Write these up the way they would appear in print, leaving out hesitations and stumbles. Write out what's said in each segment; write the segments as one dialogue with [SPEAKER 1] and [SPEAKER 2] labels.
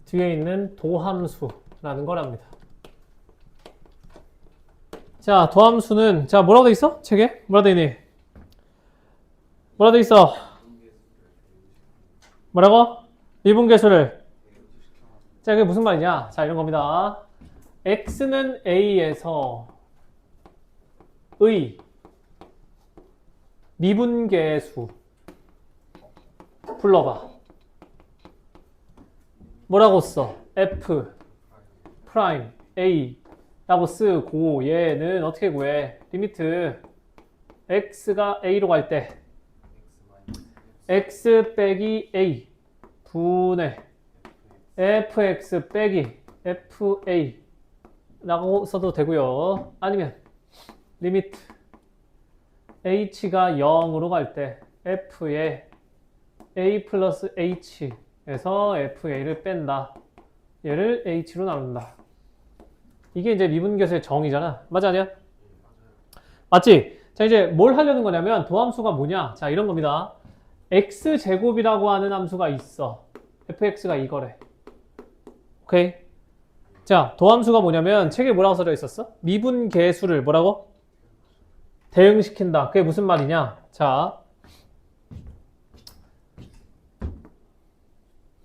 [SPEAKER 1] 뒤에 있는 도함수라는 거랍니다. 자, 도함수는 자 뭐라고 돼 있어? 책에? 뭐라고 돼 있니? 뭐라고 돼 있어? 뭐라고? 미분계수를. 자, 이게 무슨 말이냐? 자, 이런 겁니다. x는 a에서 의 미분계수 불러봐. 뭐라고 써? f 프라임 a 라고 쓰고 얘는 어떻게 구해? 리미트 x가 a로 갈 때 x 빼기 a 분의 fx 빼기 fa 라고 써도 되고요. 아니면 리미트 h가 0으로 갈 때 f에 a 플러스 h에서 fa를 뺀다. 얘를 h로 나눈다. 이게 이제 미분계수의 정의잖아. 맞아, 아니야? 맞지? 자, 이제 뭘 하려는 거냐면 도함수가 뭐냐? 자, 이런 겁니다. x제곱이라고 하는 함수가 있어. fx가 이거래. 오케이? 자, 도함수가 뭐냐면 책에 뭐라고 써져 있었어? 미분계수를 뭐라고? 대응시킨다. 그게 무슨 말이냐? 자,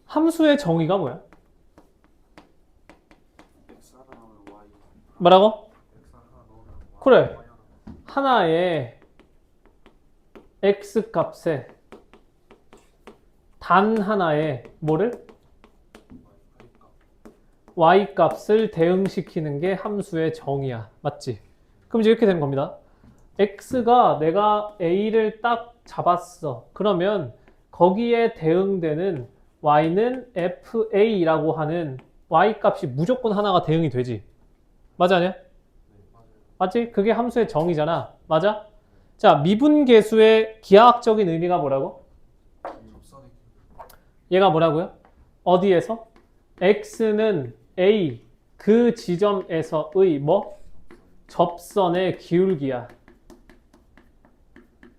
[SPEAKER 1] 함수의 정의가 뭐야? 뭐라고? 그래. 하나의 x 값에 단 하나의 뭐를? y 값을 대응시키는 게 함수의 정의야. 맞지? 그럼 이제 이렇게 되는 겁니다. x가 내가 a를 딱 잡았어. 그러면 거기에 대응되는 y는 fa라고 하는 y 값이 무조건 하나가 대응이 되지. 맞아, 아니야? 맞지? 그게 함수의 정의잖아. 맞아? 자, 미분계수의 기하학적인 의미가 뭐라고? 얘가 뭐라고요? 어디에서? x는 a 그 지점에서의 뭐? 접선의 기울기야.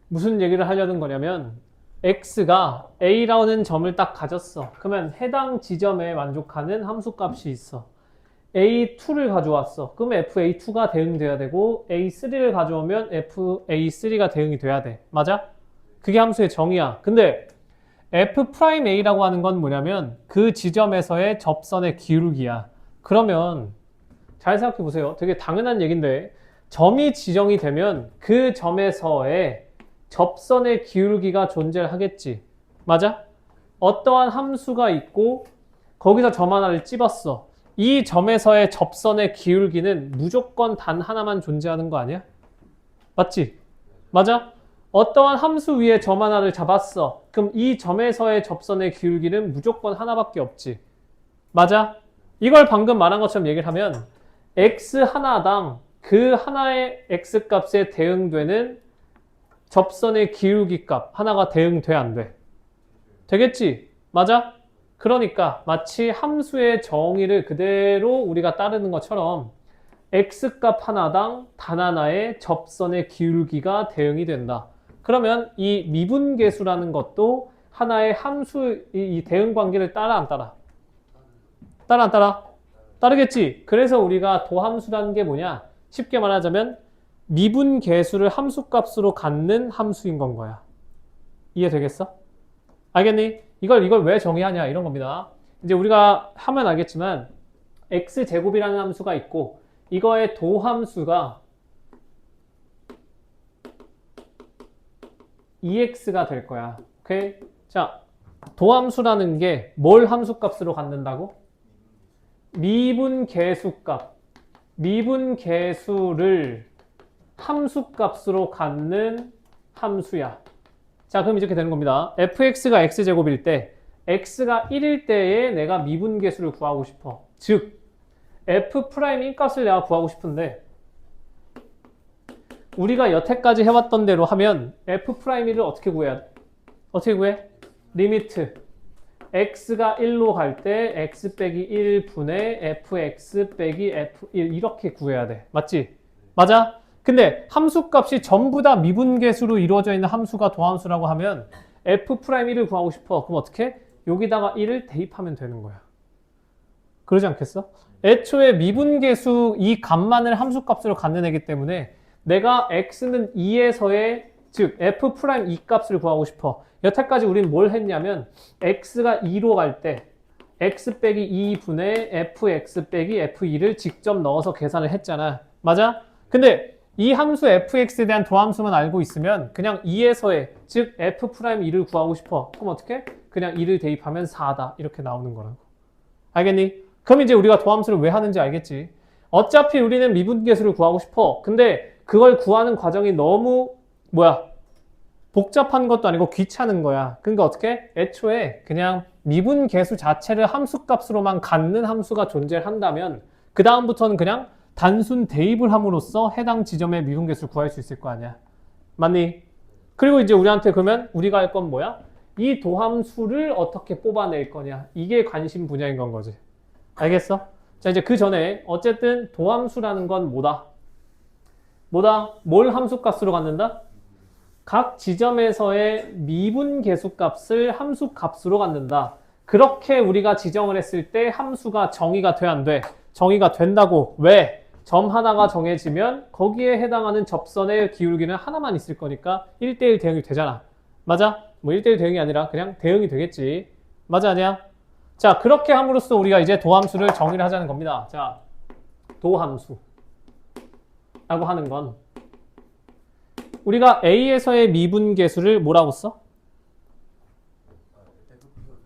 [SPEAKER 1] 무슨 얘기를 하려는 거냐면 x가 a라는 점을 딱 가졌어. 그러면 해당 지점에 만족하는 함수값이 있어. a2를 가져왔어. 그러면 fa2가 대응돼야 되고 a3를 가져오면 fa3가 대응이 돼야 돼. 맞아? 그게 함수의 정의야. 근데 f'a라고 하는 건 뭐냐면 그 지점에서의 접선의 기울기야. 그러면 잘 생각해 보세요. 되게 당연한 얘기인데 점이 지정이 되면 그 점에서의 접선의 기울기가 존재하겠지. 맞아? 어떠한 함수가 있고 거기서 점 하나를 찝었어. 이 점에서의 접선의 기울기는 무조건 단 하나만 존재하는 거 아니야? 맞지? 맞아? 어떠한 함수 위에 점 하나를 잡았어. 그럼 이 점에서의 접선의 기울기는 무조건 하나밖에 없지. 맞아? 이걸 방금 말한 것처럼 얘기를 하면 x 하나당 그 하나의 x 값에 대응되는 접선의 기울기 값 하나가 대응돼 안 돼? 되겠지? 맞아? 그러니까 마치 함수의 정의를 그대로 우리가 따르는 것처럼 x값 하나당 단 하나의 접선의 기울기가 대응이 된다. 그러면 이 미분계수라는 것도 하나의 함수 이 대응 관계를 따라 안 따라? 따라 안 따라? 따르겠지. 그래서 우리가 도함수라는 게 뭐냐? 쉽게 말하자면 미분계수를 함수값으로 갖는 함수인 건 거야. 이해되겠어? 알겠니? 이걸 왜 정의하냐 이런 겁니다. 이제 우리가 하면 알겠지만 x제곱이라는 함수가 있고 이거의 도함수가 ex가 될 거야. 오케이? 자, 도함수라는 게 뭘 함수값으로 갖는다고? 미분계수값. 미분계수를 함수값으로 갖는 함수야. 자, 그럼 이렇게 되는 겁니다. fx가 x제곱일 때 x가 1일 때에 내가 미분계수를 구하고 싶어. 즉 f'인 값을 내가 구하고 싶은데 우리가 여태까지 해왔던 대로 하면 f'를 어떻게 구해야 돼? 어떻게 구해? 리미트 x가 1로 갈 때 x 빼기 1분의 fx 빼기 f1 이렇게 구해야 돼. 맞지? 맞아? 근데 함수값이 전부 다 미분계수로 이루어져 있는 함수가 도함수라고 하면 f'1을 구하고 싶어. 그럼 어떻게? 여기다가 1을 대입하면 되는 거야. 그러지 않겠어? 애초에 미분계수 이 값만을 함수값으로 갖는 애기 때문에 내가 x는 2에서의 즉 f 프라임 2 값을 구하고 싶어. 여태까지 우린 뭘 했냐면 x가 2로 갈 때 x 빼기 2분의 fx 빼기 f2를 직접 넣어서 계산을 했잖아. 맞아? 근데 이 함수 fx에 대한 도함수만 알고 있으면 그냥 2에서의 즉 f 프라임 2를 구하고 싶어. 그럼 어떻게? 그냥 2를 대입하면 4다. 이렇게 나오는 거라고. 알겠니? 그럼 이제 우리가 도함수를 왜 하는지 알겠지? 어차피 우리는 미분계수를 구하고 싶어. 근데 그걸 구하는 과정이 너무 복잡한 것도 아니고 귀찮은 거야. 그러니까 어떻게? 애초에 그냥 미분계수 자체를 함수값으로만 갖는 함수가 존재한다면 그 다음부터는 그냥 단순 대입을 함으로써 해당 지점의 미분계수를 구할 수 있을 거 아니야. 맞니? 그리고 이제 우리한테 그러면 우리가 할 건 뭐야? 이 도함수를 어떻게 뽑아낼 거냐. 이게 관심 분야인 건 거지. 알겠어? 자, 이제 그 전에 어쨌든 도함수라는 건 뭐다? 뭘 함수값으로 갖는다? 각 지점에서의 미분계수 값을 함수값으로 갖는다. 그렇게 우리가 지정을 했을 때 함수가 정의가 돼, 안 돼? 정의가 된다고. 왜? 점 하나가 정해지면 거기에 해당하는 접선의 기울기는 하나만 있을 거니까 1대1 대응이 되잖아. 맞아? 뭐 1대1 대응이 아니라 그냥 대응이 되겠지. 맞아, 아니야? 자, 그렇게 함으로써 우리가 이제 도함수를 정의를 하자는 겁니다. 자, 도함수라고 하는 건 우리가 A에서의 미분계수를 뭐라고 써?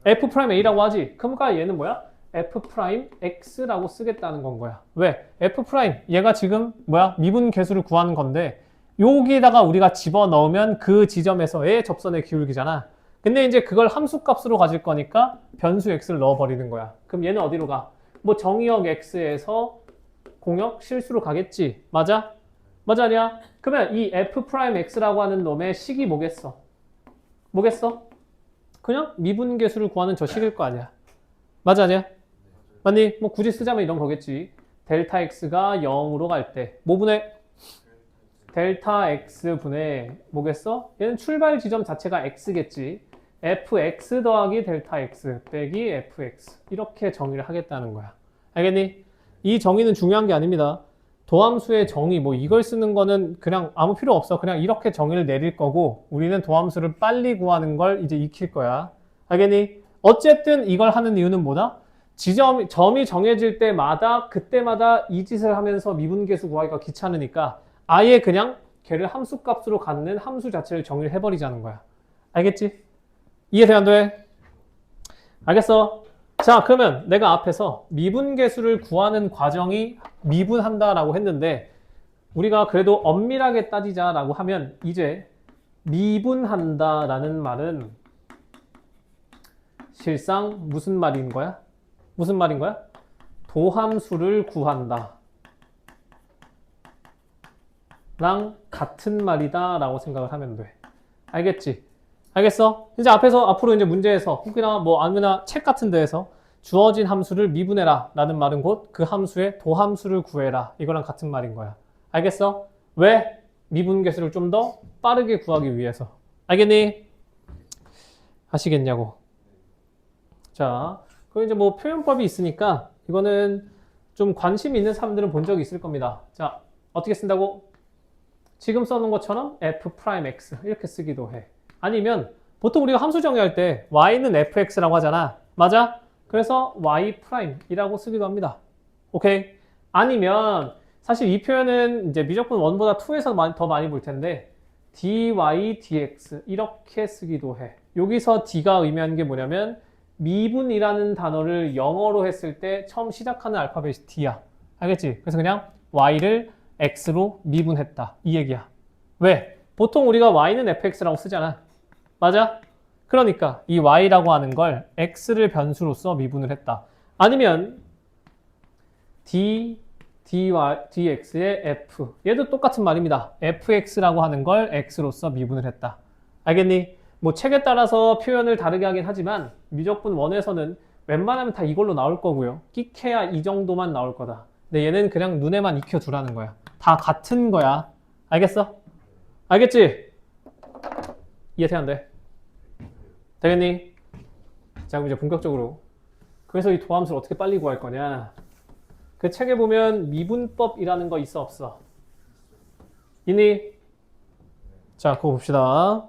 [SPEAKER 1] F'A라고 하지. 그러니까 얘는 뭐야? F'X라고 쓰겠다는 건 거야. 왜? F' 얘가 지금 미분계수를 구하는 건데 여기에다가 우리가 집어넣으면 그 지점에서의 접선의 기울기잖아. 근데 이제 그걸 함수값으로 가질 거니까 변수 x를 넣어버리는 거야. 그럼 얘는 어디로 가? 뭐 정의역 x에서 공역 실수로 가겠지. 맞아? 맞아 아니야? 그러면 이 f'x라고 하는 놈의 식이 뭐겠어? 그냥 미분계수를 구하는 저 식일 거 아니야. 맞아 아니야? 맞니? 뭐 굳이 쓰자면 이런 거겠지. 델타 x가 0으로 갈 때 뭐분의 델타 x 분의 뭐겠어? 얘는 출발 지점 자체가 x겠지. fx 더하기 델타 x 빼기 fx 이렇게 정의를 하겠다는 거야. 알겠니? 이 정의는 중요한 게 아닙니다. 도함수의 정의 뭐 이걸 쓰는 거는 그냥 아무 필요 없어. 그냥 이렇게 정의를 내릴 거고 우리는 도함수를 빨리 구하는 걸 이제 익힐 거야. 알겠니? 어쨌든 이걸 하는 이유는 뭐다? 점이 정해질 때마다 그때마다 이 짓을 하면서 미분계수 구하기가 귀찮으니까 아예 그냥 걔를 함수값으로 갖는 함수 자체를 정의를 해버리자는 거야. 알겠지? 이해돼 안 돼? 알겠어? 자, 그러면 내가 앞에서 미분계수를 구하는 과정이 미분한다라고 했는데 우리가 그래도 엄밀하게 따지자라고 하면 이제 미분한다라는 말은 실상 무슨 말인 거야? 도함수를 구한다 랑 같은 말이다 라고 생각을 하면 돼. 알겠지? 알겠어? 이제 앞으로 이제 문제에서 혹이나 뭐 아무나 책 같은 데에서 주어진 함수를 미분해라 라는 말은 곧 그 함수의 도함수를 구해라 이거랑 같은 말인 거야. 알겠어? 왜? 미분계수를 좀 더 빠르게 구하기 위해서. 알겠니? 아시겠냐고. 자, 그리고 이제 뭐 표현법이 있으니까 이거는 좀 관심 있는 사람들은 본 적이 있을 겁니다. 자, 어떻게 쓴다고? 지금 써놓은 것처럼 f'x 이렇게 쓰기도 해. 아니면 보통 우리가 함수 정의할 때 y는 fx라고 하잖아. 맞아? 그래서 y'이라고 쓰기도 합니다. 오케이? 아니면 사실 이 표현은 이제 미적분 1보다 2에서 더 많이 볼 텐데 dy, dx 이렇게 쓰기도 해. 여기서 d가 의미하는 게 뭐냐면 미분이라는 단어를 영어로 했을 때 처음 시작하는 알파벳이 d야. 알겠지? 그래서 그냥 y를 x로 미분했다. 이 얘기야. 왜? 보통 우리가 y는 fx라고 쓰잖아. 맞아? 그러니까 이 y라고 하는 걸 x를 변수로서 미분을 했다. 아니면 dx의 f 얘도 똑같은 말입니다. fx라고 하는 걸 x로서 미분을 했다. 알겠니? 뭐 책에 따라서 표현을 다르게 하긴 하지만 미적분 1에서는 웬만하면 다 이걸로 나올 거고요. 끼케야 이 정도만 나올 거다. 근데 얘는 그냥 눈에만 익혀두라는 거야. 다 같은 거야. 알겠어? 알겠지? 이해 돼 안 돼? 되겠니? 자, 그럼 이제 본격적으로 그래서 이 도함수를 어떻게 빨리 구할 거냐? 그 책에 보면 미분법이라는 거 있어 없어? 있니? 자, 그거 봅시다.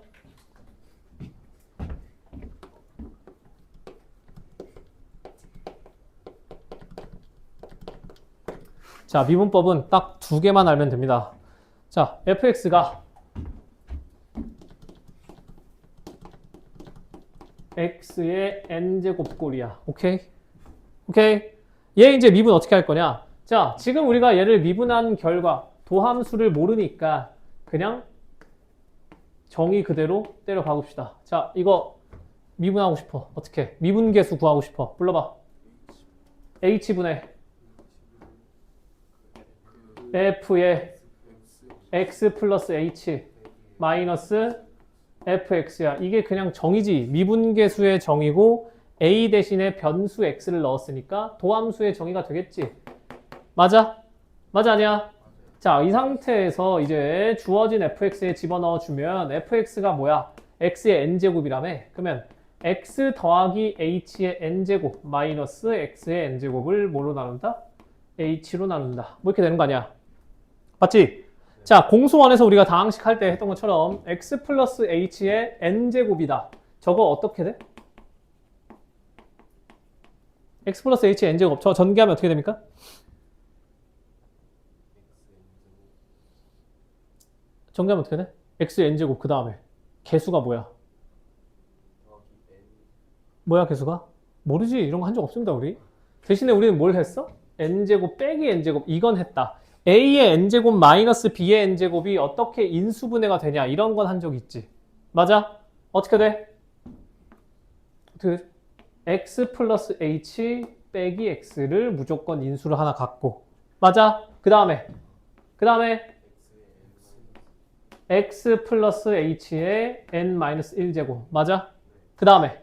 [SPEAKER 1] 자, 미분법은 딱 두 개만 알면 됩니다. 자, fx가 x의 n제곱꼴이야. 오케이? 오케이? 얘 이제 미분 어떻게 할 거냐? 자, 지금 우리가 얘를 미분한 결과 도함수를 모르니까 그냥 정의 그대로 때려 박읍시다. 자, 이거 미분하고 싶어. 어떻게? 미분계수 구하고 싶어. 불러봐. h분의 f의 x 플러스 h 마이너스 fx야. 이게 그냥 정의지. 미분계수의 정의고 a 대신에 변수 x를 넣었으니까 도함수의 정의가 되겠지. 맞아? 맞아 아니야? 자, 이 상태에서 이제 주어진 fx에 집어넣어 주면 fx가 뭐야? x의 n제곱이라며? 그러면 x 더하기 h의 n제곱 마이너스 x의 n제곱을 뭘로 나눈다? h로 나눈다. 뭐 이렇게 되는 거 아니야? 맞지? 자, 공수원에서 우리가 다항식 할 때 했던 것처럼 x 플러스 h의 n제곱이다. 저거 어떻게 돼? x 플러스 h의 n제곱. 저 전개하면 어떻게 됩니까? 전개하면 어떻게 돼? x의 n제곱 그 다음에 개수가 뭐야? 뭐야 개수가? 모르지. 이런 거 한 적 없습니다 우리. 대신에 우리는 뭘 했어? n제곱 빼기 n제곱 이건 했다. a의 n제곱 마이너스 b의 n제곱이 어떻게 인수분해가 되냐 이런 건 한 적 있지. 맞아? 어떻게 돼? 어떻게 돼? x 플러스 h 빼기 x를 무조건 인수를 하나 갖고. 맞아? 그 다음에 x 플러스 h의 n-1제곱. 맞아? 그 다음에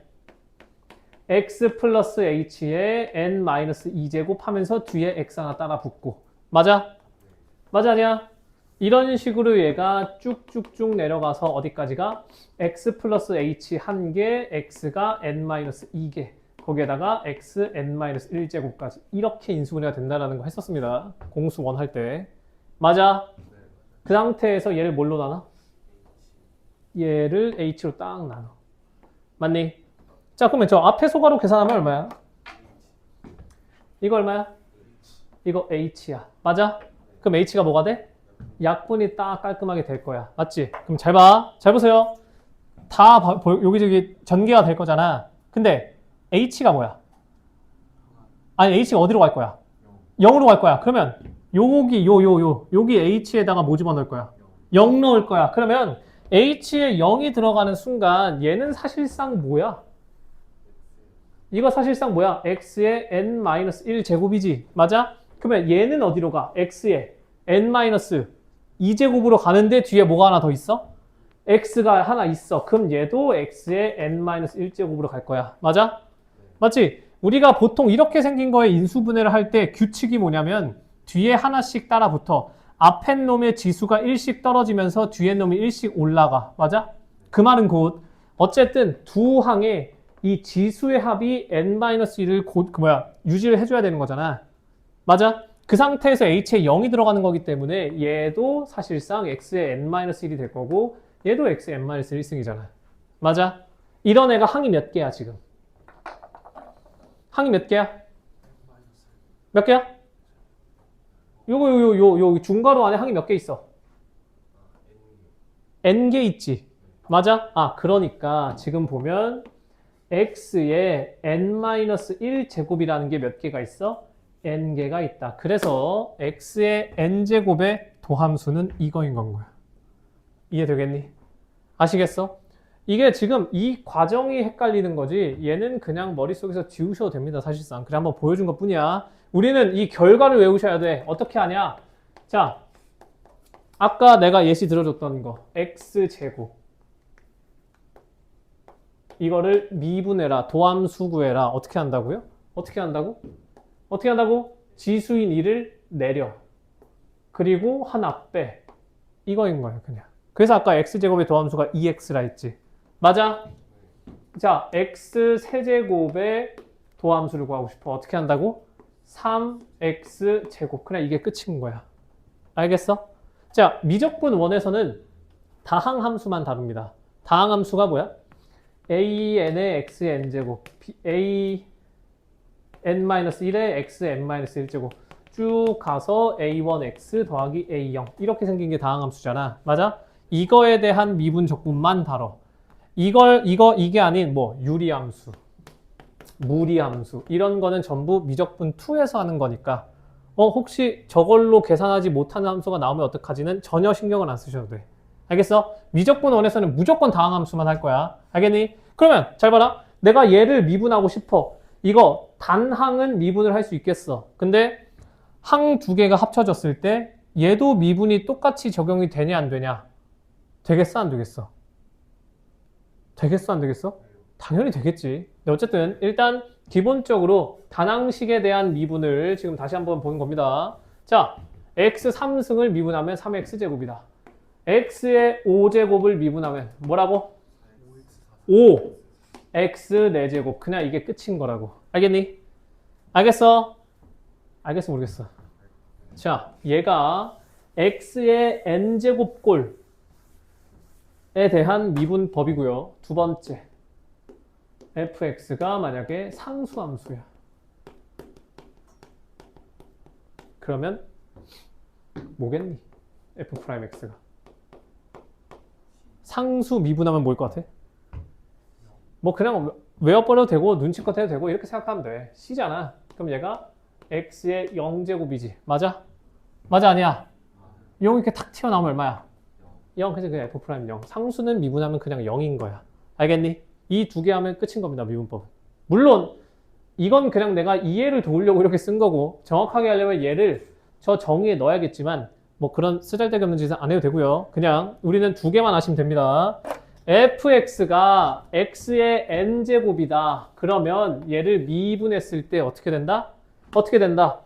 [SPEAKER 1] x 플러스 h의 n-2제곱 하면서 뒤에 x 하나 따라 붙고. 맞아? 맞아 아니야? 이런 식으로 얘가 쭉쭉쭉 내려가서 어디까지가? x 플러스 h 1개, x가 n-2개. 거기에다가 x n-1제곱까지. 이렇게 인수분해가 된다는 거 했었습니다. 공수원 할 때. 맞아? 그 상태에서 얘를 뭘로 나눠? 얘를 h로 딱 나눠. 맞니? 자, 그러면 저 앞에 소가로 계산하면 얼마야? 이거 얼마야? 이거 h야. 맞아? 그럼 h가 뭐가 돼? 약분이 딱 깔끔하게 될 거야. 맞지? 그럼 잘 봐. 잘 보세요. 다 여기저기 전개가 될 거잖아. 근데 h가 뭐야? 아니, h가 어디로 갈 거야? 0으로 갈 거야. 그러면 여기 h에다가 뭐 집어넣을 거야? 0 넣을 거야. 그러면 h에 0이 들어가는 순간 얘는 사실상 뭐야? 이거 사실상 뭐야? x의 n-1제곱이지. 맞아? 그러면 얘는 어디로 가? x의 n-2제곱으로 가는데 뒤에 뭐가 하나 더 있어? x가 하나 있어. 그럼 얘도 x의 n-1제곱으로 갈 거야. 맞아? 맞지? 우리가 보통 이렇게 생긴 거에 인수분해를 할 때 규칙이 뭐냐면 뒤에 하나씩 따라 붙어. 앞에 놈의 지수가 1씩 떨어지면서 뒤에 놈이 1씩 올라가. 맞아? 그 말은 곧 어쨌든 두 항에 이 지수의 합이 n-1을 유지를 해줘야 되는 거잖아. 맞아? 그 상태에서 h에 0이 들어가는 거기 때문에 얘도 사실상 x의 n-1이 될 거고 얘도 x의 n-1승이잖아. 맞아? 이런 애가 항이 몇 개야 지금? 항이 몇 개야? 몇 개야? 요 중괄호 안에 항이 몇 개 있어? n개 있지. 맞아? 아, 그러니까 지금 보면 x의 n-1 제곱이라는 게 몇 개가 있어? n개가 있다. 그래서 x의 n제곱의 도함수는 이거인 건 거야. 이해되겠니? 아시겠어? 이게 지금 이 과정이 헷갈리는 거지 얘는 그냥 머릿속에서 지우셔도 됩니다. 사실상. 그래 한번 보여준 것 뿐이야. 우리는 이 결과를 외우셔야 돼. 어떻게 하냐? 자, 아까 내가 예시 들어줬던 거 x제곱 이거를 미분해라. 도함수 구해라. 어떻게 한다고요? 어떻게 한다고? 어떻게 한다고? 지수인 1을 내려. 그리고 하나 빼. 이거인 거예요. 그냥. 그래서 아까 x제곱의 도함수가 2x라 했지. 맞아? 자, x 세제곱의 도함수를 구하고 싶어. 어떻게 한다고? 3x 제곱. 그냥 이게 끝인 거야. 알겠어? 자, 미적분 원에서는 다항함수만 다룹니다. 다항함수가 뭐야? an의 xn제곱, an-1의 xn-1제곱 쭉 가서 a1x 더하기 a0 이렇게 생긴 게 다항함수잖아. 맞아? 이거에 대한 미분 적분만 다뤄. 이게 아닌 뭐 유리함수, 무리함수 이런 거는 전부 미적분 2에서 하는 거니까 혹시 저걸로 계산하지 못하는 함수가 나오면 어떡하지는 전혀 신경을 안 쓰셔도 돼. 알겠어? 미적분 1에서는 무조건 다항함수만 할 거야. 알겠니? 그러면 잘 봐라. 내가 얘를 미분하고 싶어. 이거 단항은 미분을 할 수 있겠어. 근데 항 두 개가 합쳐졌을 때 얘도 미분이 똑같이 적용이 되냐 안 되냐? 되겠어 안 되겠어? 되겠어 안 되겠어? 당연히 되겠지. 근데 어쨌든 일단 기본적으로 단항식에 대한 미분을 지금 다시 한번 보는 겁니다. 자, x 3승을 미분하면 3x제곱이다. x의 5제곱을 미분하면 뭐라고? 5 x 4제곱. 그냥 이게 끝인 거라고. 알겠니? 알겠어? 알겠어 모르겠어? 자, 얘가 x의 n제곱꼴에 대한 미분법이고요. 두 번째, fx가 만약에 상수함수야. 그러면 뭐겠니? f'x가 상수 미분하면 뭐일 것 같아? 뭐 그냥 외워버려도 되고 눈치껏 해도 되고 이렇게 생각하면 돼. C잖아. 그럼 얘가 x의 0제곱이지. 맞아? 맞아 아니야? 0 이렇게 탁 튀어나오면 얼마야? 0. 그래서 그냥 f' 0. 상수는 미분하면 그냥 0인 거야. 알겠니? 이 두 개 하면 끝인 겁니다. 미분법은. 물론 이건 그냥 내가 이해를 도우려고 이렇게 쓴 거고 정확하게 하려면 얘를 저 정의에 넣어야겠지만 뭐 그런 쓰잘데기 없는 짓은 안 해도 되고요. 그냥 우리는 두 개만 하시면 됩니다. fx가 x의 n제곱이다. 그러면 얘를 미분했을 때 어떻게 된다? 어떻게 된다?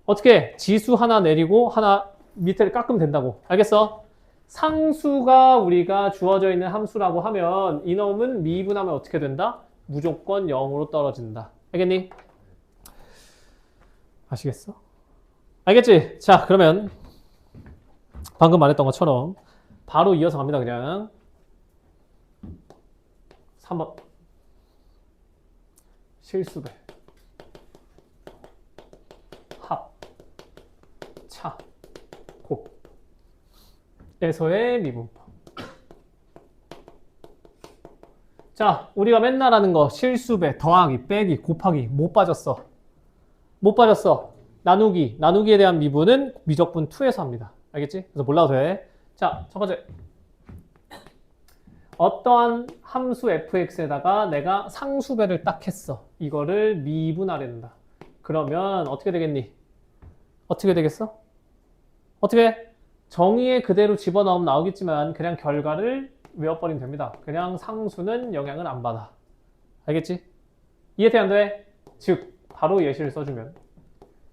[SPEAKER 1] 어떻게? 지수 하나 내리고 하나 밑에를 깎으면 된다고. 알겠어? 상수가 우리가 주어져 있는 함수라고 하면 이놈은 미분하면 어떻게 된다? 무조건 0으로 떨어진다. 알겠니? 아시겠어? 알겠지? 자, 그러면 방금 말했던 것처럼 바로 이어서 갑니다. 그냥 3번 실수배 합 차 곱 에서의 미분법. 자, 우리가 맨날 하는 거 실수배 더하기 빼기 곱하기 못 빠졌어. 못 빠졌어. 나누기에 대한 미분은 미적분 2에서 합니다. 알겠지? 그래서 몰라도 돼. 자, 첫 번째. 어떠한 함수 fx에다가 내가 상수배를 딱 했어. 이거를 미분하려는다. 그러면 어떻게 되겠니? 어떻게 되겠어? 어떻게? 정의에 그대로 집어넣으면 나오겠지만 그냥 결과를 외워버리면 됩니다. 그냥 상수는 영향을 안 받아. 알겠지? 이해돼 안 돼? 즉 바로 예시를 써주면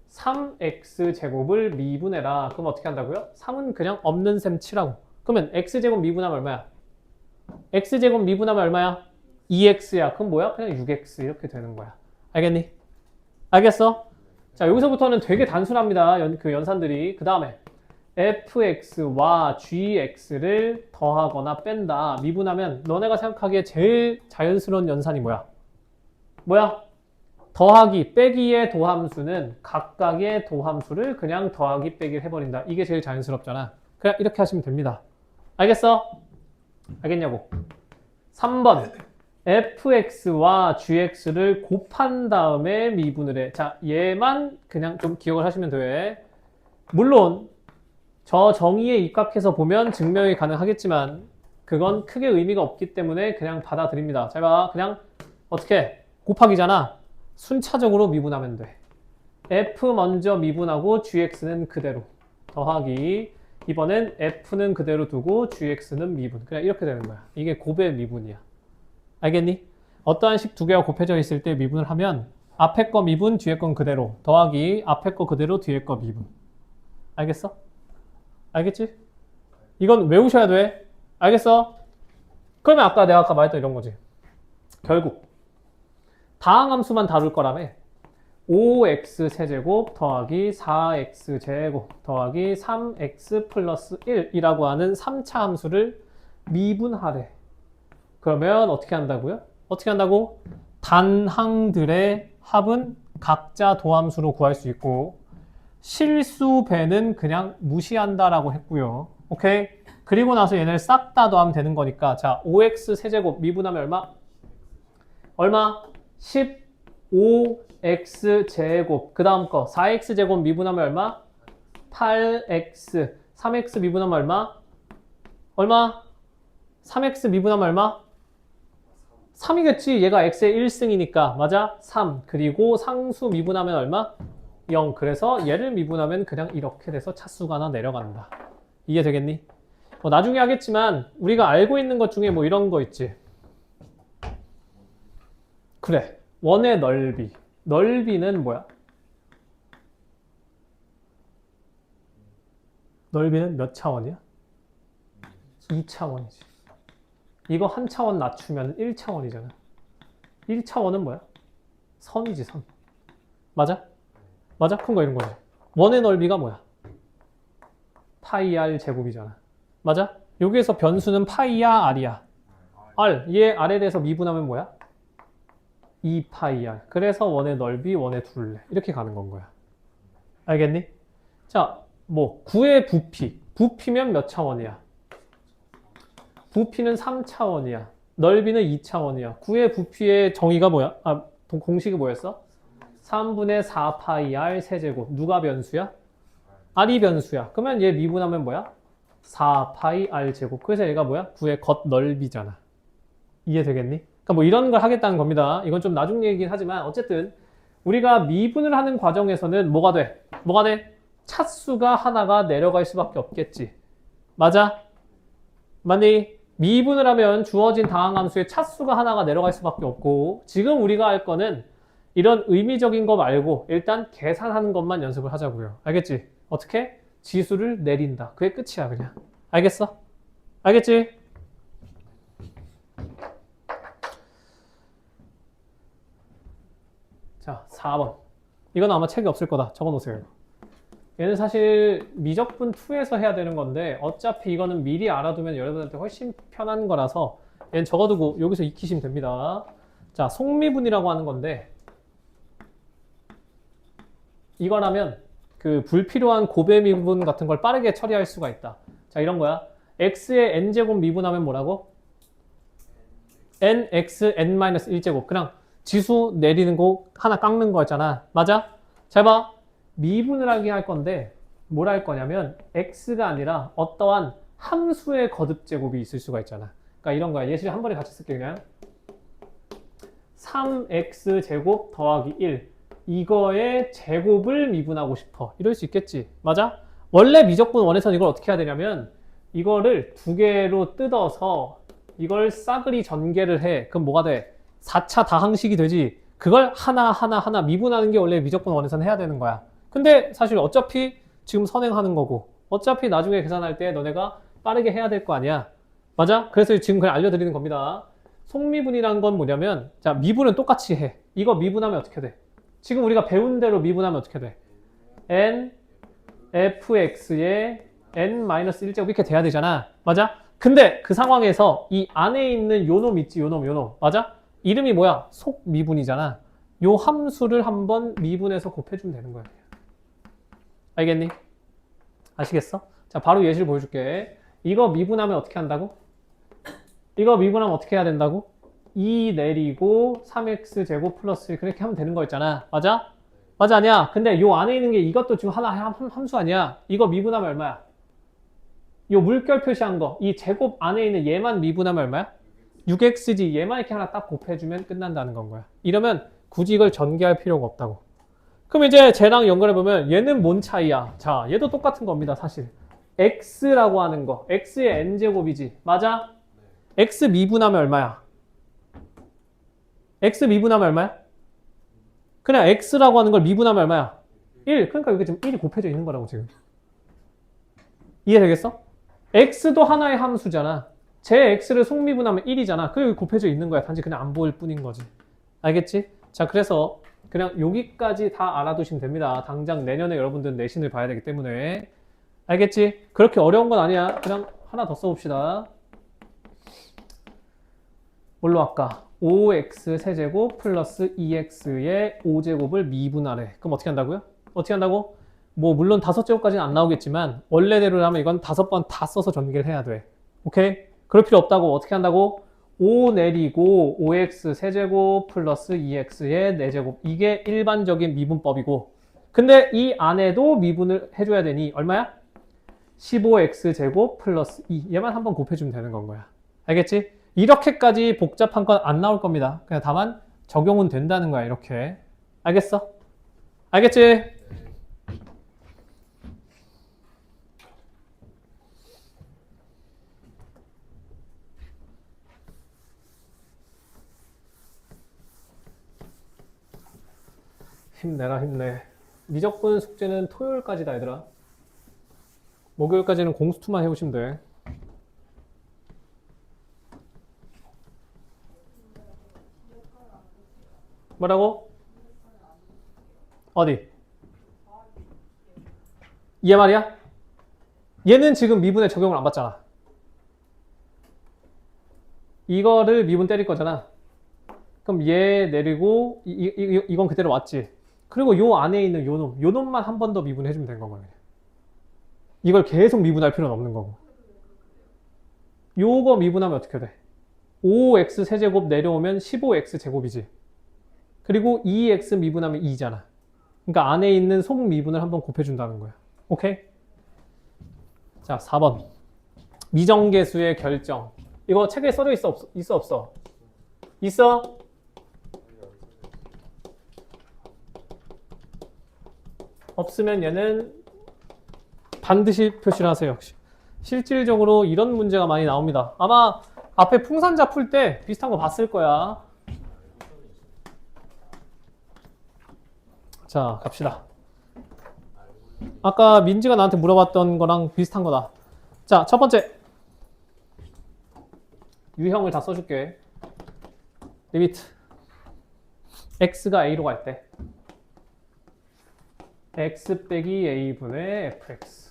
[SPEAKER 1] 3x제곱을 미분해라. 그럼 어떻게 한다고요? 3은 그냥 없는 셈 치라고. 그러면 x제곱 미분하면 얼마야? x제곱 미분하면 얼마야? 2x야. 그럼 뭐야? 그냥 6x 이렇게 되는 거야. 알겠니? 알겠어? 자, 여기서부터는 되게 단순합니다. 그 연산들이. 그 다음에 fx와 gx를 더하거나 뺀다. 미분하면 너네가 생각하기에 제일 자연스러운 연산이 뭐야? 뭐야? 더하기, 빼기의 도함수는 각각의 도함수를 그냥 더하기, 빼기를 해버린다. 이게 제일 자연스럽잖아. 그냥 이렇게 하시면 됩니다. 알겠어? 알겠냐고? 3번 fx와 gx를 곱한 다음에 미분을 해. 자, 얘만 그냥 좀 기억을 하시면 돼. 물론 저 정의에 입각해서 보면 증명이 가능하겠지만 그건 크게 의미가 없기 때문에 그냥 받아들입니다. 잘 봐. 그냥 어떻게? 곱하기잖아. 순차적으로 미분하면 돼. f 먼저 미분하고 gx는 그대로. 더하기. 이번엔 f는 그대로 두고 gx는 미분. 그냥 이렇게 되는 거야. 이게 곱의 미분이야. 알겠니? 어떠한 식 두 개가 곱해져 있을 때 미분을 하면 앞에 거 미분, 뒤에 건 그대로. 더하기 앞에 거 그대로, 뒤에 거 미분. 알겠어? 알겠지? 이건 외우셔야 돼. 알겠어? 그러면 내가 아까 말했던 이런 거지. 결국 다항함수만 다룰 거라며. 5x 세제곱 더하기 4x 제곱 더하기 3x 플러스 1이라고 하는 3차 함수를 미분하래. 그러면 어떻게 한다고요? 어떻게 한다고? 단항들의 합은 각자 도함수로 구할 수 있고 실수 배는 그냥 무시한다라고 했고요. 오케이? 그리고 나서 얘네를 싹 다 더하면 되는 거니까 자 5x 세제곱 미분하면 얼마? 얼마? 15x 제곱 그 다음 거 4x 제곱 미분하면 얼마? 8x 3x 미분하면 얼마? 얼마? 3x 미분하면 얼마? 3이겠지. 얘가 x의 1승이니까 맞아? 3 그리고 상수 미분하면 얼마? 0 그래서 얘를 미분하면 그냥 이렇게 돼서 차수가 하나 내려간다. 이해되겠니? 나중에 하겠지만 우리가 알고 있는 것 중에 뭐 이런 거 있지. 그래. 원의 넓이. 넓이는 뭐야? 넓이는 몇 차원이야? 2차원이지. 이거 한 차원 낮추면 1차원이잖아. 1차원은 뭐야? 선이지, 선. 맞아? 맞아? 큰 거 이런 거지. 원의 넓이가 뭐야? 파이 r 제곱이잖아. 맞아? 여기에서 변수는 파이야, r이야? r. 얘 r에 대해서 미분하면 뭐야? 2파이 r. 그래서 원의 넓이, 원의 둘레. 이렇게 가는 건 거야. 알겠니? 자, 뭐 구의 부피. 부피면 몇 차원이야? 부피는 3차원이야. 넓이는 2차원이야. 구의 부피의 정의가 뭐야? 공식이 뭐였어? 3분의 4파이 r 세제곱. 누가 변수야? r이 변수야. 그러면 얘 미분하면 뭐야? 4파이 r 제곱. 그래서 얘가 뭐야? 구의 겉 넓이잖아. 이해되겠니? 그러니까 뭐 이런 걸 하겠다는 겁니다. 이건 좀 나중 얘기긴 하지만 어쨌든 우리가 미분을 하는 과정에서는 뭐가 돼? 뭐가 돼? 차수가 하나가 내려갈 수밖에 없겠지. 맞아? 맞니? 미분을 하면 주어진 다항함수의 차수가 하나가 내려갈 수밖에 없고 지금 우리가 할 거는 이런 의미적인 거 말고 일단 계산하는 것만 연습을 하자고요. 알겠지? 어떻게? 지수를 내린다. 그게 끝이야 그냥. 알겠어? 알겠지? 자, 4번. 이건 아마 책이 없을 거다. 적어놓으세요. 얘는 사실 미적분 2에서 해야 되는 건데 어차피 이거는 미리 알아두면 여러분한테 훨씬 편한 거라서 얘는 적어두고 여기서 익히시면 됩니다. 자, 속미분이라고 하는 건데 이거라면 그 불필요한 고배 미분 같은 걸 빠르게 처리할 수가 있다. 자, 이런 거야. x의 n제곱 미분하면 뭐라고? nx n-1제곱. 그냥 지수 내리는 거 하나 깎는 거였잖아. 맞아? 잘 봐. 미분을 하게 할 건데 뭘 할 거냐면 x가 아니라 어떠한 함수의 거듭제곱이 있을 수가 있잖아. 그러니까 이런 거야. 예시를 한 번에 같이 쓸게 그냥. 3x 제곱 더하기 1 이거의 제곱을 미분하고 싶어. 이럴 수 있겠지. 맞아? 원래 미적분 1에서는 이걸 어떻게 해야 되냐면 이거를 두 개로 뜯어서 이걸 싸그리 전개를 해. 그럼 뭐가 돼? 4차 다항식이 되지. 그걸 하나 미분하는 게 원래 미적분 1에서는 해야 되는 거야. 근데 사실 어차피 지금 선행하는 거고 어차피 나중에 계산할 때 너네가 빠르게 해야 될 거 아니야. 맞아? 그래서 지금 그냥 알려드리는 겁니다. 속미분이란 건 뭐냐면 자, 미분은 똑같이 해. 이거 미분하면 어떻게 돼? 지금 우리가 배운 대로 미분하면 어떻게 돼? n fx의 n-1제곱 이렇게 돼야 되잖아. 맞아? 근데 그 상황에서 이 안에 있는 요놈 있지? 요놈. 맞아? 이름이 뭐야? 속미분이잖아. 요 함수를 한번 미분해서 곱해주면 되는 거야. 알겠니? 아시겠어? 자, 바로 예시를 보여줄게. 이거 미분하면 어떻게 한다고? 이거 미분하면 어떻게 해야 된다고? 2 내리고 3x 제곱 플러스 1 그렇게 하면 되는 거 있잖아. 맞아? 맞아 아니야? 근데 요 안에 있는 게 이것도 지금 하나 함수 아니야? 이거 미분하면 얼마야? 요 물결 표시한 거, 이 제곱 안에 있는 얘만 미분하면 얼마야? 6x지. 얘만 이렇게 하나 딱 곱해주면 끝난다는 건 거야. 이러면 굳이 이걸 전개할 필요가 없다고. 그럼 이제 쟤랑 연결해보면 얘는 뭔 차이야? 자, 얘도 똑같은 겁니다, 사실. x라고 하는 거. x의 n제곱이지. 맞아? x 미분하면 얼마야? x 미분하면 얼마야? 그냥 x라고 하는 걸 미분하면 얼마야? 1. 그러니까 여기 지금 1이 곱해져 있는 거라고 지금. 이해되겠어? x도 하나의 함수잖아. 제 x를 속미분하면 1이잖아. 그게 여기 곱해져 있는 거야. 단지 그냥 안 보일 뿐인 거지. 알겠지? 자, 그래서 그냥 여기까지 다 알아두시면 됩니다. 당장 내년에 여러분들 내신을 봐야 되기 때문에. 알겠지? 그렇게 어려운 건 아니야. 그냥 하나 더 써봅시다. 뭘로 할까? 5x 세제곱 플러스 2x의 5제곱을 미분하래. 그럼 어떻게 한다고요? 어떻게 한다고? 뭐 물론 5제곱까지는 안 나오겠지만 원래대로 하면 이건 5번 다 써서 전개를 해야 돼. 오케이? 그럴 필요 없다고. 어떻게 한다고? 5 내리고 5x 세제곱 플러스 2x의 4제곱. 이게 일반적인 미분법이고, 근데 이 안에도 미분을 해줘야 되니 얼마야? 15x 제곱 플러스 2. 얘만 한번 곱해주면 되는 건 거야. 알겠지? 이렇게까지 복잡한 건 안 나올 겁니다. 그냥 다만 적용은 된다는 거야. 이렇게. 알겠어? 알겠지? 힘내라, 힘내. 미적분 숙제는 토요일까지다, 얘들아. 목요일까지는 공수투만 해오시면 돼. 뭐라고? 어디? 얘 말이야? 얘는 지금 미분에 적용을 안 받잖아. 이거를 미분 때릴 거잖아. 그럼 얘 내리고 이건 그대로 왔지. 그리고 요 안에 있는 요 놈만 한 번 더 미분해주면 되는 거야. 이걸 계속 미분할 필요는 없는 거고. 요거 미분하면 어떻게 돼? 5x 세제곱 내려오면 15x 제곱이지. 그리고 2x 미분하면 2잖아. 그러니까 안에 있는 속 미분을 한번 곱해준다는 거야. 오케이? 자, 4번. 미정계수의 결정. 이거 책에 써져 있어, 있어, 없어? 있어? 없으면 얘는 반드시 표시를 하세요. 실질적으로 이런 문제가 많이 나옵니다. 아마 앞에 풍산자 풀 때 비슷한 거 봤을 거야. 자, 갑시다. 아까 민지가 나한테 물어봤던 거랑 비슷한 거다. 자, 첫 번째. 유형을 다 써줄게. 리미트. x가 a로 갈 때. x 빼기 a분의 fx.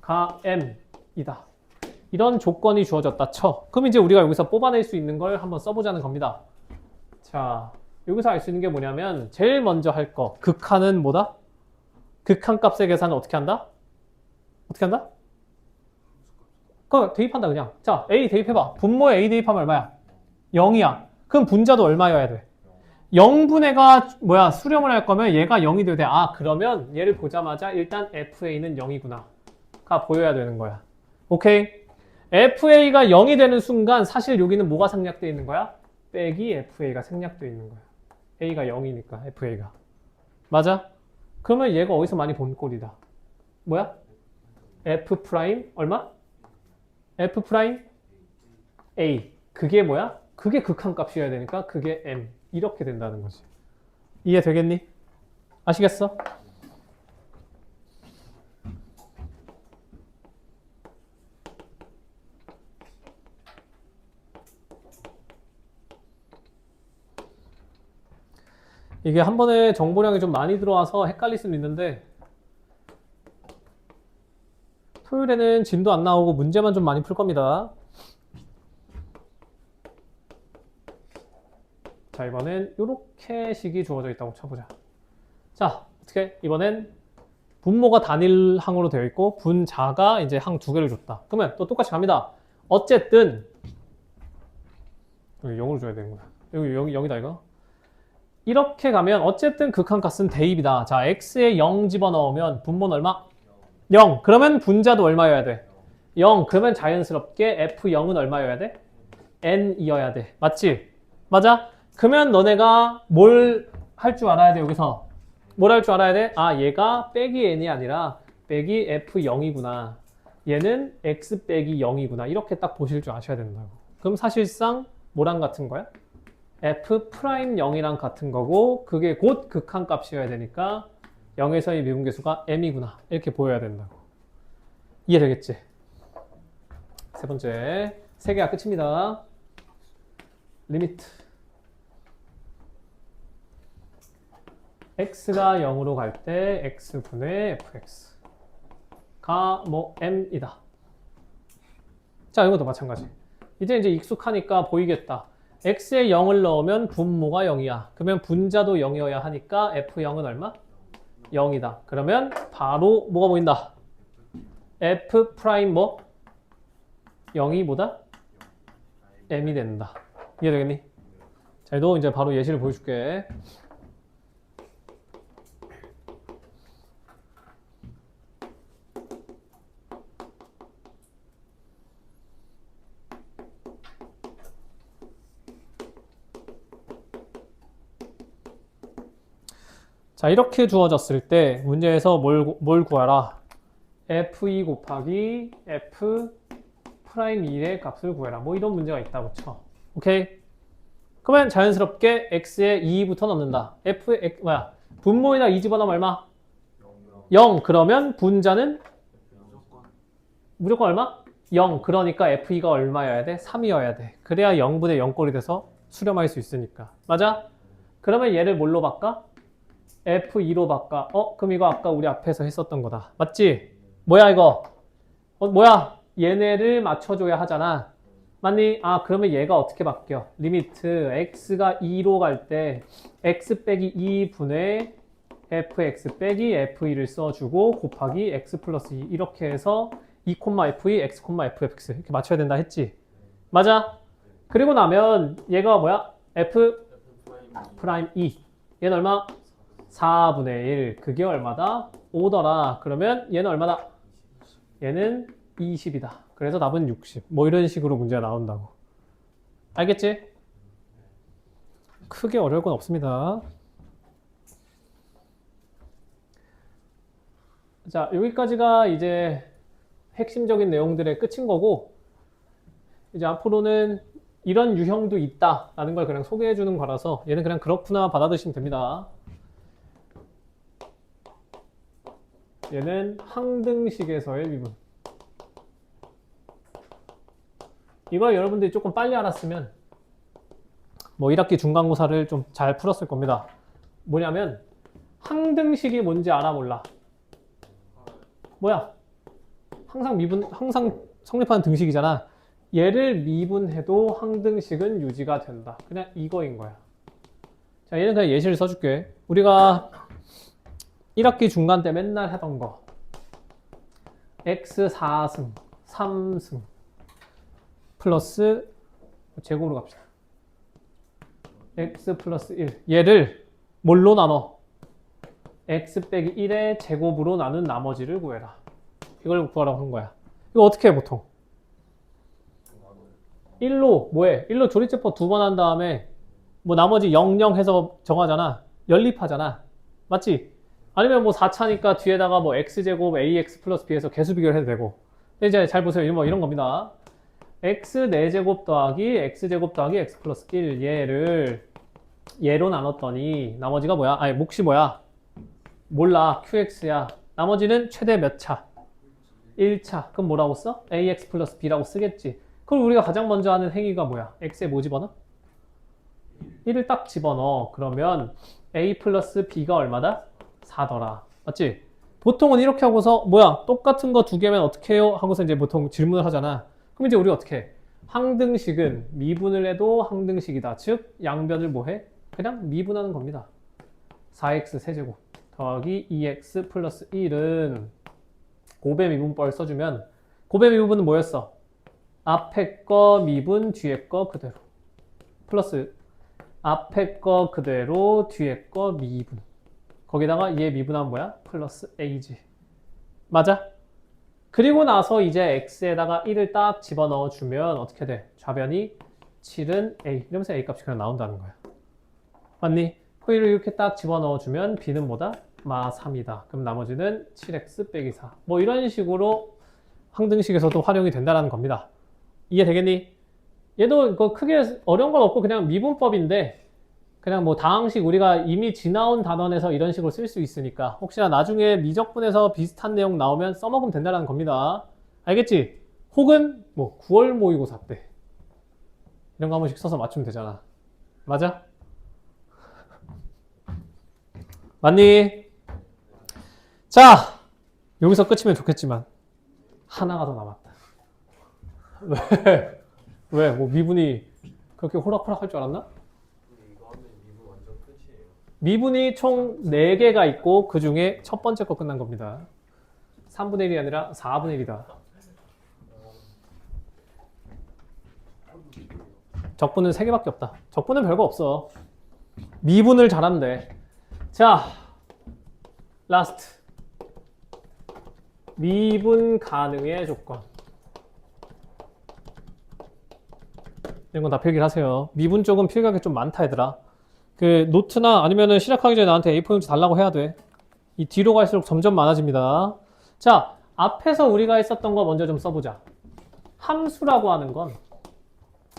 [SPEAKER 1] 가 m이다. 이런 조건이 주어졌다 쳐. 그럼 이제 우리가 여기서 뽑아낼 수 있는 걸 한번 써보자는 겁니다. 자, 여기서 알 수 있는 게 뭐냐면 제일 먼저 할 거. 극한은 뭐다? 극한 값의 계산은 어떻게 한다? 어떻게 한다? 그거 대입한다 그냥. 자, a 대입해봐. 분모에 a 대입하면 얼마야? 0이야. 그럼 분자도 얼마여야 돼? 0분의가 뭐야? 수렴을 할 거면 얘가 0이 돼야 돼. 아, 그러면 얘를 보자마자 일단 fa는 0이구나. 가 보여야 되는 거야. 오케이? fa가 0이 되는 순간 사실 여기는 뭐가 생략되어 있는 거야? 빼기 fa가 생략되어 있는 거야. a가 0이니까 fa가. 맞아? 그러면 얘가 어디서 많이 본 꼴이다. 뭐야? f 프라임 얼마? f 프라임 a. 그게 뭐야? 그게 극한값이어야 되니까 그게 m. 이렇게 된다는 거지. 이해되겠니? 아시겠어? 이게 한 번에 정보량이 좀 많이 들어와서 헷갈릴 수는 있는데 토요일에는 진도 안 나오고 문제만 좀 많이 풀 겁니다. 자, 이번엔 이렇게 식이 주어져 있다고 쳐보자. 자, 어떻게? 이번엔 분모가 단일항으로 되어 있고 분자가 이제 항 두 개를 줬다. 그러면 또 똑같이 갑니다. 어쨌든 여기 0으로 줘야 되는구나. 여기 0이다 이거. 이렇게 가면 어쨌든 극한값은 대입이다. 자, x에 0 집어넣으면 분모는 얼마? 0. 그러면 분자도 얼마여야 돼? 0. 그러면 자연스럽게 f0은 얼마여야 돼? n이어야 돼. 맞지? 맞아? 그러면 너네가 뭘 할 줄 알아야 돼, 여기서? 뭘 할 줄 알아야 돼? 아, 얘가 빼기 n이 아니라 빼기 f0이구나. 얘는 x 빼기 0이구나. 이렇게 딱 보실 줄 아셔야 된다고. 그럼 사실상 뭐랑 같은 거야? f 프라임 0이랑 같은 거고 그게 곧 극한값이어야 되니까 0에서의 미분계수가 m이구나. 이렇게 보여야 된다고. 이해되겠지? 세 번째. 세 개가 끝입니다. 리미트. x가 0으로 갈 때 x분의 fx가 뭐 m이다. 자, 이것도 마찬가지. 이제 익숙하니까 보이겠다. x에 0을 넣으면 분모가 0이야. 그러면 분자도 0이어야 하니까 f0은 얼마? 0이다. 그러면 바로 뭐가 보인다? f 프라임 뭐? 0이 뭐다? m이 된다. 이해되겠니? 자, 너 이제 바로 예시를 보여줄게. 자, 이렇게 주어졌을 때 문제에서 뭘 구하라? f2 곱하기 f 프라임 1의 값을 구해라. 뭐 이런 문제가 있다고 쳐. 오케이? 그러면 자연스럽게 x에 2부터 넣는다. 분모에다 2 집어넣으면 얼마? 0. 그러면 분자는 무조건 얼마? 0. 그러니까 f2가 얼마여야 돼? 3이어야 돼. 그래야 0분의 0꼴이 돼서 수렴할 수 있으니까. 맞아? 그러면 얘를 뭘로 바꿔? f2로 바꿔. 그럼 이거 아까 우리 앞에서 했었던 거다. 맞지? 뭐야 이거? 뭐야? 얘네를 맞춰줘야 하잖아. 맞니? 그러면 얘가 어떻게 바뀌어? 리미트 x가 2로 갈 때 x 빼기 2분의 fx 빼기 f2를 써주고 곱하기 x 플러스 2 이렇게 해서 2,f2 x, fx 이렇게 맞춰야 된다 했지? 맞아? 그리고 나면 얘가 뭐야? f 프라임 2 얘는 얼마? 4분의 1 그게 얼마다? 5더라. 그러면 얘는 얼마다? 얘는 20이다. 그래서 답은 60. 뭐 이런 식으로 문제가 나온다고. 알겠지? 크게 어려울 건 없습니다. 자, 여기까지가 이제 핵심적인 내용들의 끝인 거고, 이제 앞으로는 이런 유형도 있다라는 걸 그냥 소개해 주는 거라서 얘는 그냥 그렇구나 받아들이시면 됩니다. 얘는 항등식에서의 미분. 이걸 여러분들이 조금 빨리 알았으면 뭐 1학기 중간고사를 좀 잘 풀었을 겁니다. 뭐냐면 항등식이 뭔지 알아 몰라? 뭐야? 항상 성립하는 등식이잖아. 얘를 미분해도 항등식은 유지가 된다. 그냥 이거인 거야. 자, 얘는 그냥 예시를 써줄게. 우리가 1학기 중간 때 맨날 하던 거. x 4승, 3승 플러스 제곱으로 갑시다. x 플러스 1. 얘를 뭘로 나눠? x 빼기 1의 제곱으로 나눈 나머지를 구해라. 이걸 구하라고 한 거야. 이거 어떻게 해 보통? 1로 뭐해? 1로 조리제법 2번 한 다음에 뭐 나머지 0, 0 해서 정하잖아. 연립하잖아. 맞지? 아니면 뭐 4차니까 뒤에다가 뭐 x제곱 ax 플러스 b에서 개수 비교를 해도 되고. 근데 이제 잘 보세요. 뭐 이런 겁니다. x 4제곱 더하기 x제곱 더하기 x 플러스 1 얘로 나눴더니 나머지가 뭐야? 아니 몫이 뭐야? 몰라. qx야. 나머지는 최대 몇 차? 1차. 그럼 뭐라고 써? ax 플러스 b라고 쓰겠지. 그럼 우리가 가장 먼저 하는 행위가 뭐야? x에 뭐 집어넣어? 1을 딱 집어넣어. 그러면 a 플러스 b가 얼마다? 4더라. 맞지? 보통은 이렇게 하고서 뭐야? 똑같은 거 두 개면 어떻게 해요? 하고서 이제 보통 질문을 하잖아. 그럼 이제 우리가 어떻게 해? 항등식은 미분을 해도 항등식이다. 즉 양변을 뭐해? 그냥 미분하는 겁니다. 4x 세제곱 더하기 2x 플러스 1은 곱의 미분법을 써주면 곱의 미분은 뭐였어? 앞에 거 미분 뒤에 거 그대로 플러스 앞에 거 그대로 뒤에 거 미분 거기다가 얘 미분하면 뭐야? 플러스 a지. 맞아? 그리고 나서 이제 x에다가 1을 딱 집어넣어 주면 어떻게 돼? 좌변이 7은 a 이러면서 a 값이 그냥 나온다는 거야. 맞니? 그리고 이렇게 딱 집어넣어 주면 b는 뭐다? 마 3이다. 그럼 나머지는 7x 빼기 4. 뭐 이런 식으로 항등식에서도 활용이 된다는 겁니다. 이해되겠니? 얘도 이거 크게 어려운 건 없고 그냥 미분법인데 그냥 뭐 다항식 우리가 이미 지나온 단원에서 이런 식으로 쓸 수 있으니까 혹시나 나중에 미적분에서 비슷한 내용 나오면 써먹으면 된다는 겁니다. 알겠지? 혹은 뭐 9월 모의고사 때 이런 거 한 번씩 써서 맞추면 되잖아. 맞아? 맞니? 자, 여기서 끝이면 좋겠지만 하나가 더 남았다. 왜? 왜? 뭐 미분이 그렇게 호락호락 할 줄 알았나? 미분이 총 4개가 있고 그 중에 첫 번째 거 끝난 겁니다. 3분의 1이 아니라 4분의 1이다. 적분은 3개밖에 없다. 적분은 별거 없어. 미분을 잘하면 돼. 자, 라스트. 미분 가능의 조건. 이런 건 다 필기를 하세요. 미분 쪽은 필기하기 좀 많다 얘들아. 그 노트나 아니면은 시작하기 전에 나한테 A4 용지 달라고 해야 돼. 이 뒤로 갈수록 점점 많아집니다. 자, 앞에서 우리가 했었던 거 먼저 좀 써보자. 함수라고 하는 건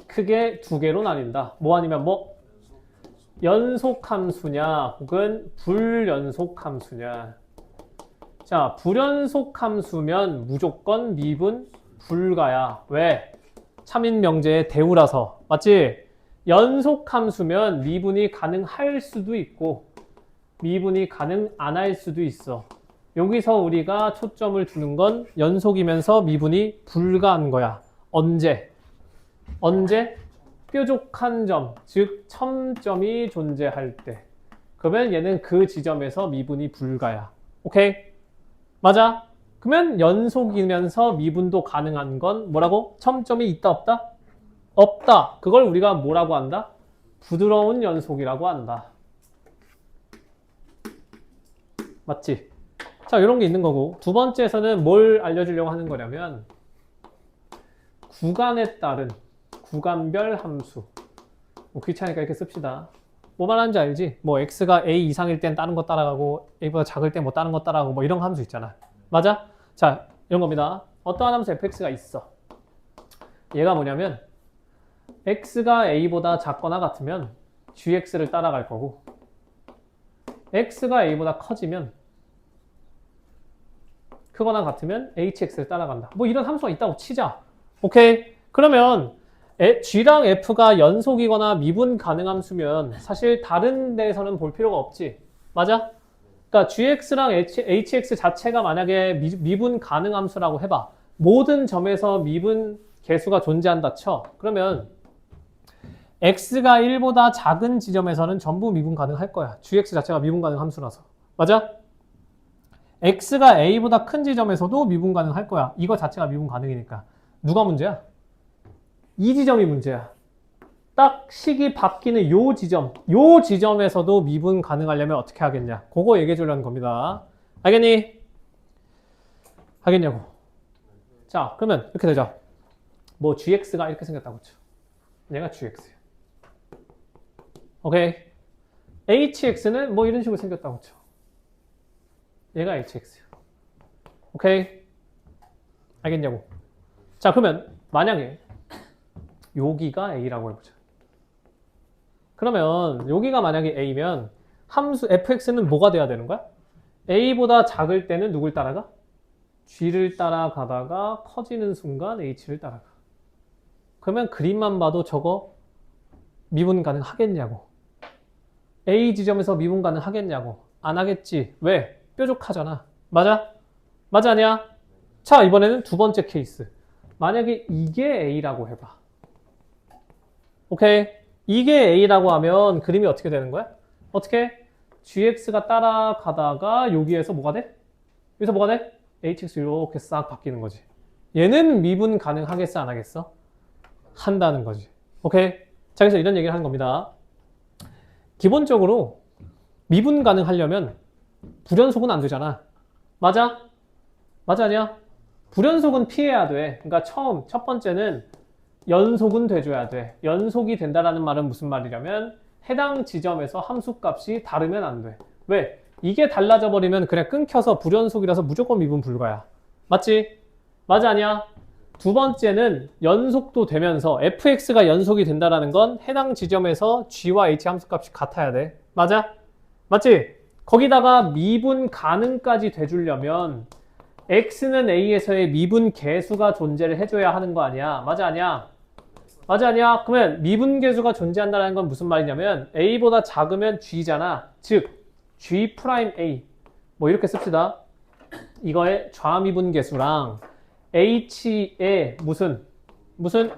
[SPEAKER 1] 크게 2개로 나뉜다. 뭐 아니면 뭐? 연속함수냐 혹은 불연속함수냐. 자, 불연속함수면 무조건 미분 불가야. 왜? 참인명제의 대우라서. 맞지? 연속함수면 미분이 가능할 수도 있고 미분이 가능 안 할 수도 있어. 여기서 우리가 초점을 두는 건 연속이면서 미분이 불가한 거야. 언제? 언제? 뾰족한 점, 즉 첨점이 존재할 때. 그러면 얘는 그 지점에서 미분이 불가야. 오케이? 맞아? 그러면 연속이면서 미분도 가능한 건 뭐라고? 첨점이 있다 없다? 없다. 그걸 우리가 뭐라고 한다? 부드러운 연속이라고 한다. 맞지? 자, 이런 게 있는 거고. 두 번째에서는 뭘 알려주려고 하는 거냐면 구간에 따른 구간별 함수. 뭐 귀찮으니까 이렇게 씁시다. 뭐 말하는지 알지? 뭐 x가 a 이상일 땐 다른 거 따라가고 a보다 작을 땐 뭐 다른 거 따라가고 뭐 이런 함수 있잖아. 맞아? 자, 이런 겁니다. 어떠한 함수 fx가 있어. 얘가 뭐냐면 x가 a보다 작거나 같으면 gx를 따라갈 거고 x가 a보다 커지면 크거나 같으면 hx를 따라간다. 뭐 이런 함수가 있다고 치자. 오케이? 그러면 g랑 f가 연속이거나 미분 가능 함수면 사실 다른 데에서는 볼 필요가 없지. 맞아? 그러니까 gx랑 hx 자체가 만약에 미분 가능 함수라고 해봐. 모든 점에서 미분 개수가 존재한다 쳐. 그러면 x가 1보다 작은 지점에서는 전부 미분 가능할 거야. gx 자체가 미분 가능 함수라서. 맞아? x가 a보다 큰 지점에서도 미분 가능할 거야. 이거 자체가 미분 가능이니까. 누가 문제야? 이 지점이 문제야. 딱 식이 바뀌는 요 지점에서도 미분 가능하려면 어떻게 하겠냐. 그거 얘기해 주려는 겁니다. 알겠니? 알겠냐고. 자, 그러면 이렇게 되죠. 뭐 gx가 이렇게 생겼다고 쳐. 얘가 gx야. 오케이. hx는 뭐 이런 식으로 생겼다고 쳐. 얘가 hx야. 오케이. 알겠냐고. 자, 그러면 만약에 여기가 a라고 해보자. 그러면 여기가 만약에 a면 함수 fx는 뭐가 돼야 되는 거야? a보다 작을 때는 누굴 따라가? g를 따라가다가 커지는 순간 h를 따라가. 그러면 그림만 봐도 저거 미분 가능하겠냐고. a 지점에서 미분 가능하겠냐고. 안 하겠지. 왜? 뾰족하잖아. 맞아? 맞아 아니야? 자, 이번에는 두 번째 케이스. 만약에 이게 a라고 해봐. 오케이? 이게 a라고 하면 그림이 어떻게 되는 거야? 어떻게? gx가 따라가다가 여기에서 뭐가 돼? 여기서 뭐가 돼? hx 이렇게 싹 바뀌는 거지. 얘는 미분 가능하겠어 안 하겠어? 한다는 거지. 오케이? 자, 그래서 이런 얘기를 하는 겁니다. 기본적으로 미분 가능하려면 불연속은 안 되잖아. 맞아? 맞아 아니야? 불연속은 피해야 돼. 그러니까 첫 번째는 연속은 돼줘야 돼. 연속이 된다라는 말은 무슨 말이냐면 해당 지점에서 함수값이 다르면 안 돼. 왜? 이게 달라져 버리면 그냥 끊겨서 불연속이라서 무조건 미분 불가야. 맞지? 맞아 아니야? 두 번째는 연속도 되면서 fx가 연속이 된다라는 건 해당 지점에서 g와 h 함수값이 같아야 돼. 맞아? 맞지? 거기다가 미분 가능까지 돼주려면 x는 a에서의 미분 계수가 존재를 해줘야 하는 거 아니야. 맞아 아니야? 맞아 아니야? 그러면 미분 계수가 존재한다는 건 무슨 말이냐면 a보다 작으면 g잖아. 즉 G'A 뭐 이렇게 씁시다. 이거의 좌미분계수랑 H의 무슨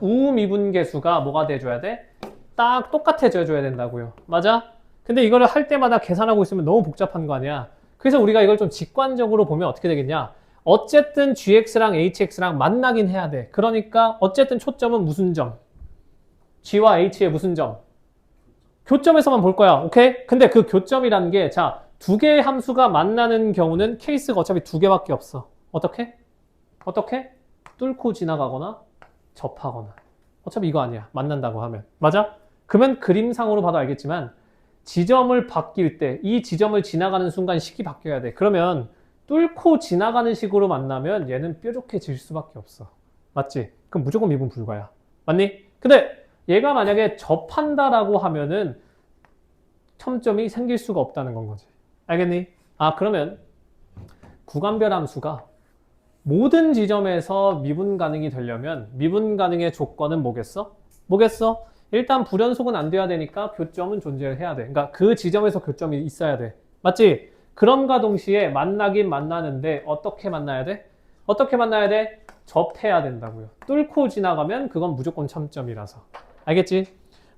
[SPEAKER 1] 우미분계수가 뭐가 돼줘야 돼? 딱 똑같아져 줘야 된다고요. 맞아? 근데 이거를 할 때마다 계산하고 있으면 너무 복잡한 거 아니야. 그래서 우리가 이걸 좀 직관적으로 보면 어떻게 되겠냐? 어쨌든 gx랑 hx랑 만나긴 해야 돼. 그러니까 어쨌든 초점은 무슨 점? g와 h의 무슨 점? 교점에서만 볼 거야. 오케이? 근데 그 교점이라는 게 자, 두 개의 함수가 만나는 경우는 케이스가 어차피 두 개밖에 없어. 어떻게? 뚫고 지나가거나 접하거나. 어차피 이거 아니야. 만난다고 하면. 맞아? 그러면 그림상으로 봐도 알겠지만 지점을 바뀔 때 이 지점을 지나가는 순간 식이 바뀌어야 돼. 그러면 뚫고 지나가는 식으로 만나면 얘는 뾰족해질 수밖에 없어. 맞지? 그럼 무조건 미분 불가야. 맞니? 근데 얘가 만약에 접한다라고 하면은 첨점이 생길 수가 없다는 건 거지. 알겠니? 아, 그러면 구간별 함수가 모든 지점에서 미분 가능이 되려면 미분 가능의 조건은 뭐겠어? 일단 불연속은 안 돼야 되니까 교점은 존재해야 돼. 그러니까 그 지점에서 교점이 있어야 돼. 맞지? 그럼과 동시에 만나긴 만나는데 어떻게 만나야 돼? 접해야 된다고요. 뚫고 지나가면 그건 무조건 첨점이라서. 알겠지?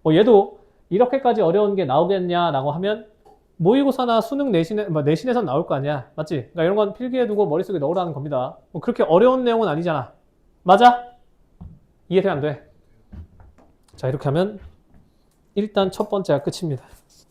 [SPEAKER 1] 뭐 얘도 이렇게까지 어려운 게 나오겠냐라고 하면 모의고사나 수능 내신에선 나올 거 아니야. 맞지? 그러니까 이런 건 필기해두고 머릿속에 넣으라는 겁니다. 뭐 그렇게 어려운 내용은 아니잖아. 맞아? 이해돼 안 돼? 자, 이렇게 하면 일단 첫 번째가 끝입니다.